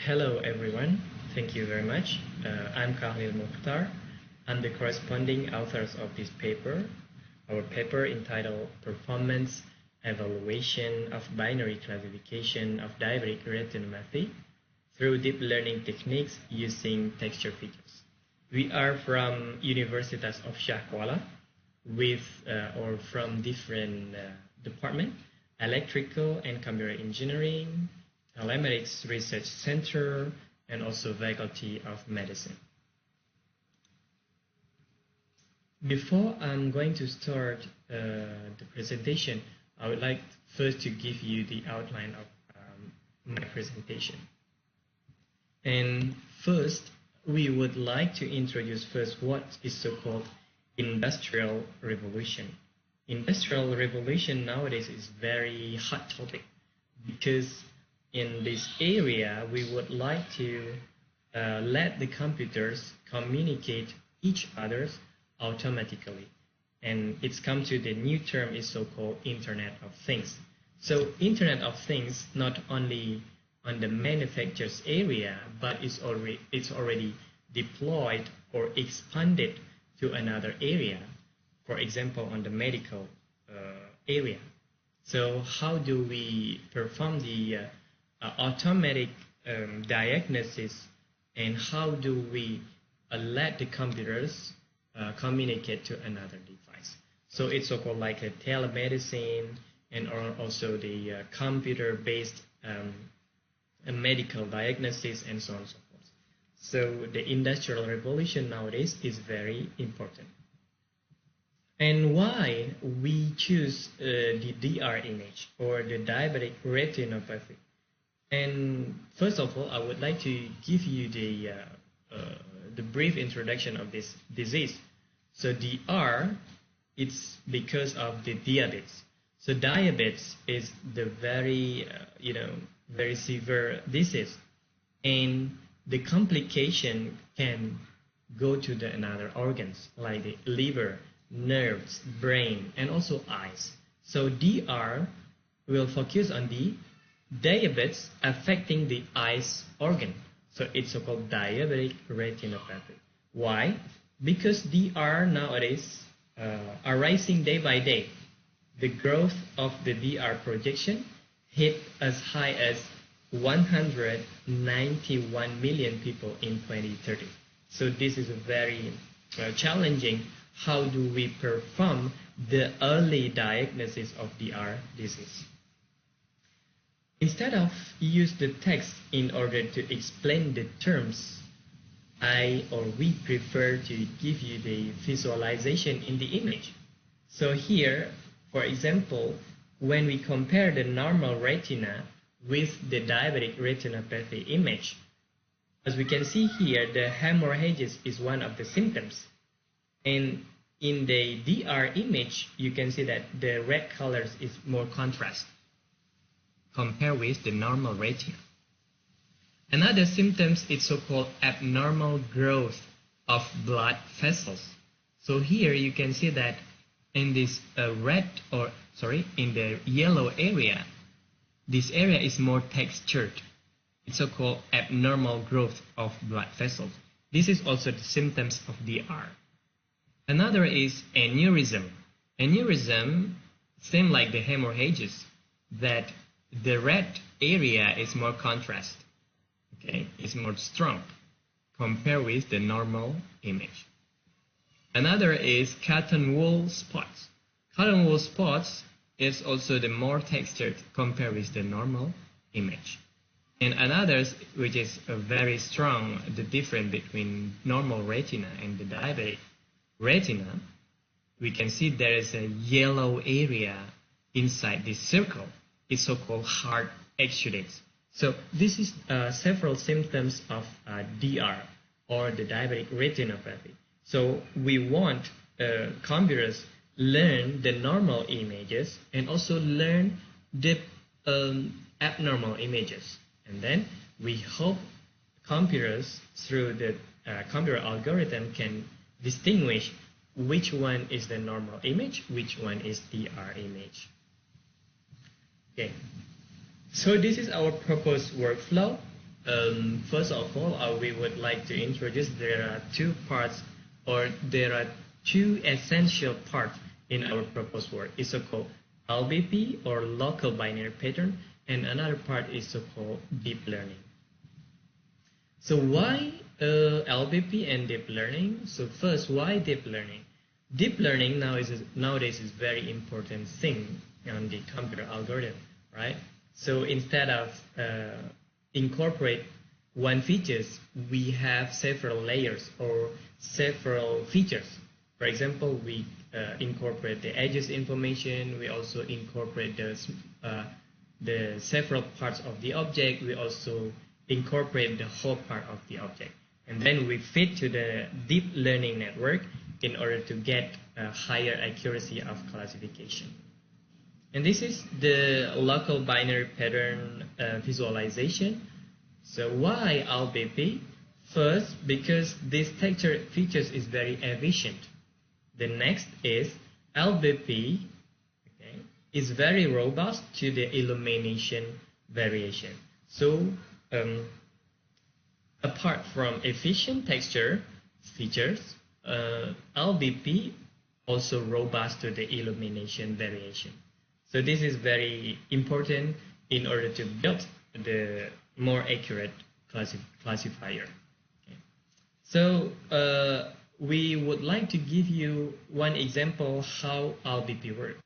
Hello everyone, thank you very much. I'm Khalil Mukhtar. I'm the corresponding authors of this paper. Our paper entitled Performance Evaluation of Binary Classification of Diabetic Retinopathy through Deep Learning Techniques using Texture Features. We are from Universitas of Shah Kuala or from different departments, Electrical and Computer Engineering, Telematics Research Center, and also Faculty of Medicine. Before I'm going to start the presentation, I would like first to give you the outline of my presentation. And first, we would like to introduce first what is so-called Industrial Revolution. Industrial Revolution nowadays is very hot topic because in this area, we would like to let the computers communicate each other automatically. And it's come to the new term is so-called Internet of Things. So Internet of Things not only on the manufacturer's area, but it's already deployed or expanded to another area. For example, on the medical area. So how do we perform the automatic diagnosis, and how do we let the computers communicate to another device? So it's so-called like a telemedicine and also the computer-based medical diagnosis and so on and so forth. So the Industrial Revolution nowadays is very important. And why we choose the DR image or the diabetic retinopathy? And first of all, I would like to give you the brief introduction of this disease. So DR, it's because of the diabetes. So diabetes is the very very severe disease, and the complication can go to the another organs like the liver, nerves, brain, and also eyes. So DR will focus on the diabetes affecting the eyes organ. So it's so-called diabetic retinopathy. Why? Because DR nowadays are rising day by day. The growth of the DR projection hit as high as 191 million people in 2030. So this is a very challenging. How do we perform the early diagnosis of DR disease? Instead of use the text in order to explain the terms, we prefer to give you the visualization in the image. So here, for example, when we compare the normal retina with the diabetic retinopathy image, as we can see here, the hemorrhages is one of the symptoms. And in the DR image, you can see that the red colors is more contrast compared with the normal retina. Another symptoms is so-called abnormal growth of blood vessels. So here you can see that in this in the yellow area, this area is more textured. It's so-called abnormal growth of blood vessels. This is also the symptoms of DR. Another is aneurysm. Aneurysm, same like the hemorrhages, that the red area is more contrast. Okay, it's more strong compared with the normal image. Another is cotton wool spots. Cotton wool spots is also the more textured compared with the normal image. And another, which is a very strong, the difference between normal retina and the diabetic retina, we can see there is a yellow area inside this circle. It's so-called hard exudates. So this is several symptoms of DR or the diabetic retinopathy. So we want computers learn the normal images and also learn the abnormal images. And then we hope computers through the computer algorithm can distinguish which one is the normal image, which one is DR image. Okay, so this is our proposed workflow. First of all, we would like to introduce there are two parts, or there are two essential parts in our proposed work. It's so-called LBP, or local binary pattern, and another part is so-called deep learning. So why LBP and deep learning? So first, why deep learning? Deep learning nowadays is very important thing on the computer algorithm, right? So instead of incorporate one features, we have several layers or several features. For example, we incorporate the edges information. We also incorporate the several parts of the object. We also incorporate the whole part of the object, and then we feed to the deep learning network in order to get a higher accuracy of classification. And this is the local binary pattern visualization. So why LBP? First, because this texture features is very efficient. The next is LBP, okay, is very robust to the illumination variation. So apart from efficient texture features, LBP also robust to the illumination variation. So this is very important in order to build the more accurate classifier. Okay. So we would like to give you one example how LBP works.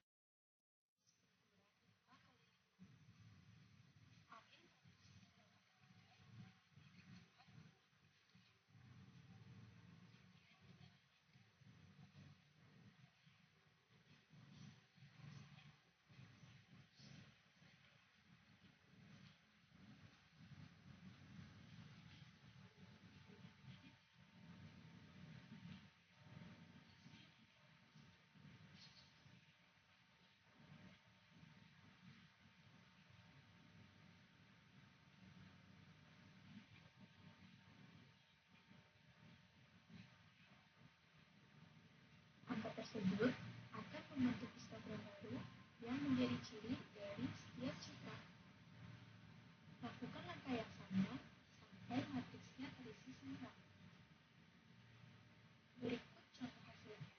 Angka tersebut akan membentuk histogram baru yang menjadi ciri dari setiap citra. Lakukan langkah yang sama sampai matriksnya terisi semua. Berikut contoh hasilnya.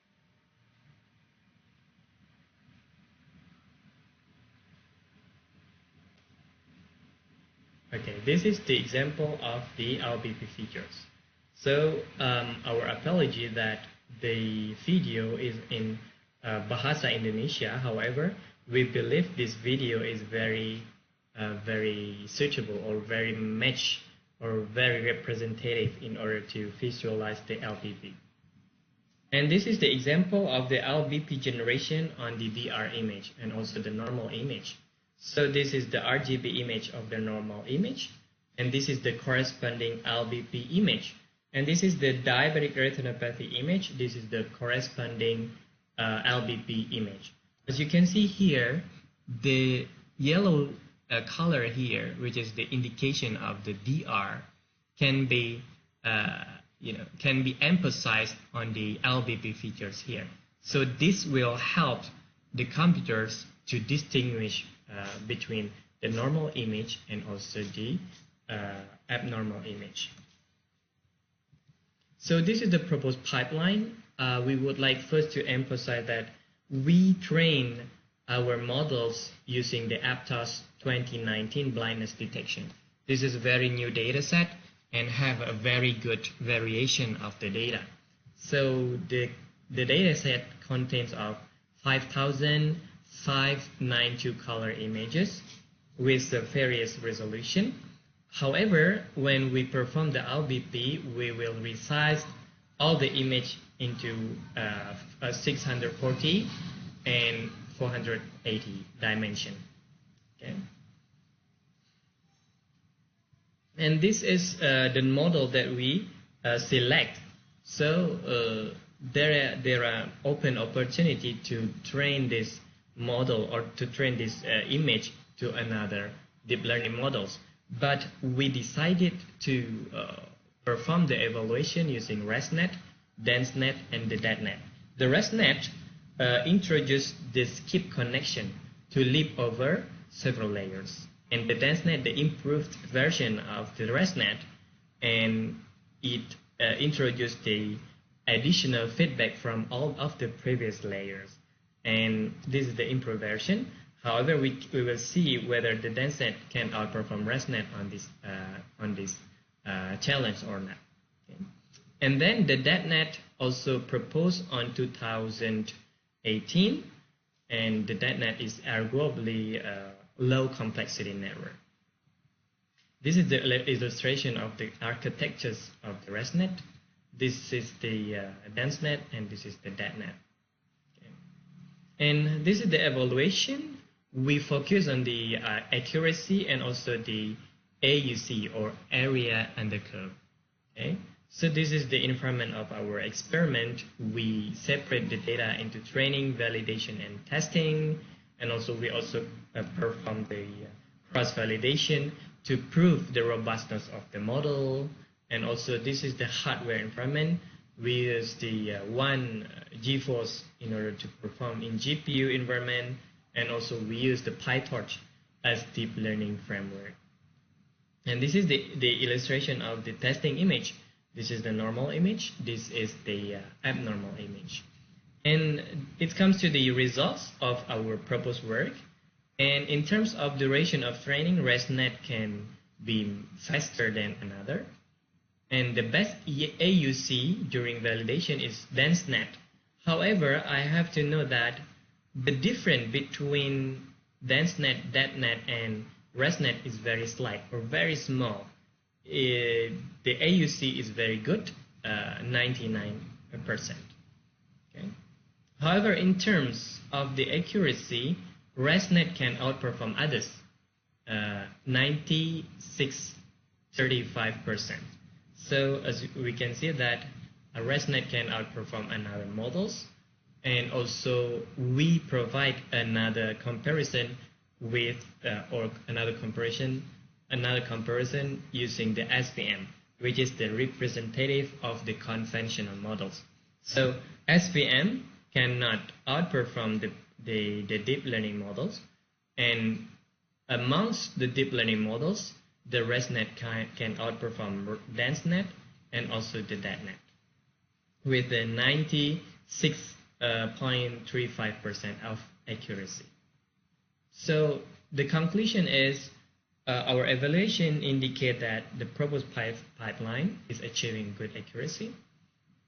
Okay, this is the example of the LBP features. So our apology that the video is in Bahasa Indonesia. However, we believe this video is very suitable or very match or very representative in order to visualize the LBP. And this is the example of the LBP generation on the DR image and also the normal image. So this is the RGB image of the normal image, and this is the corresponding LBP image. And this is the diabetic retinopathy image. This is the corresponding LBP image. As you can see here, the yellow color here, which is the indication of the DR, can be emphasized on the LBP features here. So this will help the computers to distinguish between the normal image and also the abnormal image. So this is the proposed pipeline. We would like first to emphasize that we train our models using the APTOS 2019 blindness detection. This is a very new data set and have a very good variation of the data. So the data set contains of 5,592 color images with the various resolution. However, when we perform the LBP, we will resize all the image into 640 and 480 dimension. Okay. And this is the model that we select. So there are open opportunity to train this model or to train this image to another deep learning models. But we decided to perform the evaluation using ResNet, DenseNet, and the DATNet. The ResNet introduced the skip connection to leap over several layers. and the DenseNet, the improved version of the ResNet, and it introduced the additional feedback from all of the previous layers. And this is the improved version. However, we will see whether the DenseNet can outperform ResNet on this challenge or not. Okay. And then the DetNet also proposed on 2018, and the DetNet is arguably a low complexity network. This is the illustration of the architectures of the ResNet. This is the DenseNet, and this is the DetNet. Okay. And this is the evaluation. We focus on the accuracy and also the AUC, or area under curve. Okay. So this is the environment of our experiment. We separate the data into training, validation, and testing, and also we perform the cross-validation to prove the robustness of the model. And also this is the hardware environment. We use the one GeForce in order to perform in GPU environment, and also we use the PyTorch as deep learning framework. And this is the illustration of the testing image. This is the normal image. This is the abnormal image. And it comes to the results of our proposed work. And in terms of duration of training, ResNet can be faster than another. And the best AUC during validation is DenseNet. However, I have to know that the difference between DenseNet, DetNet, and ResNet is very slight or very small. The AUC is very good, 99%. Okay. However, in terms of the accuracy, ResNet can outperform others, 96.35%. So as we can see that ResNet can outperform another models, and also we provide another comparison with another comparison using the SVM, which is the representative of the conventional models. So SVM cannot outperform the deep learning models, and amongst the deep learning models, the ResNet can outperform DenseNet and also the DetNet with a 96.35% of accuracy. So the conclusion is our evaluation indicate that the proposed pipeline is achieving good accuracy.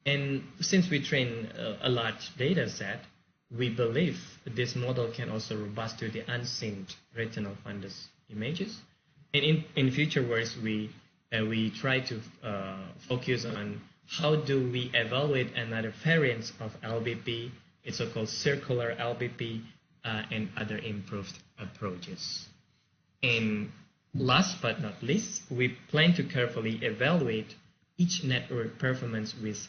And since we train a large data set, we believe this model can also robust to the unseen retinal fundus images. And in future works, we try to focus on how do we evaluate another variants of LBP, it's so-called circular LBP, and other improved approaches. And last but not least, we plan to carefully evaluate each network performance with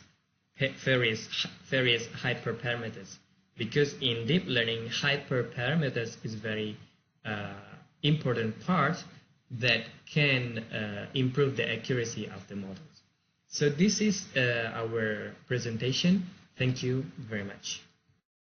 various hyperparameters, because in deep learning, hyperparameters is very important part that can improve the accuracy of the models. So this is our presentation. Thank you very much.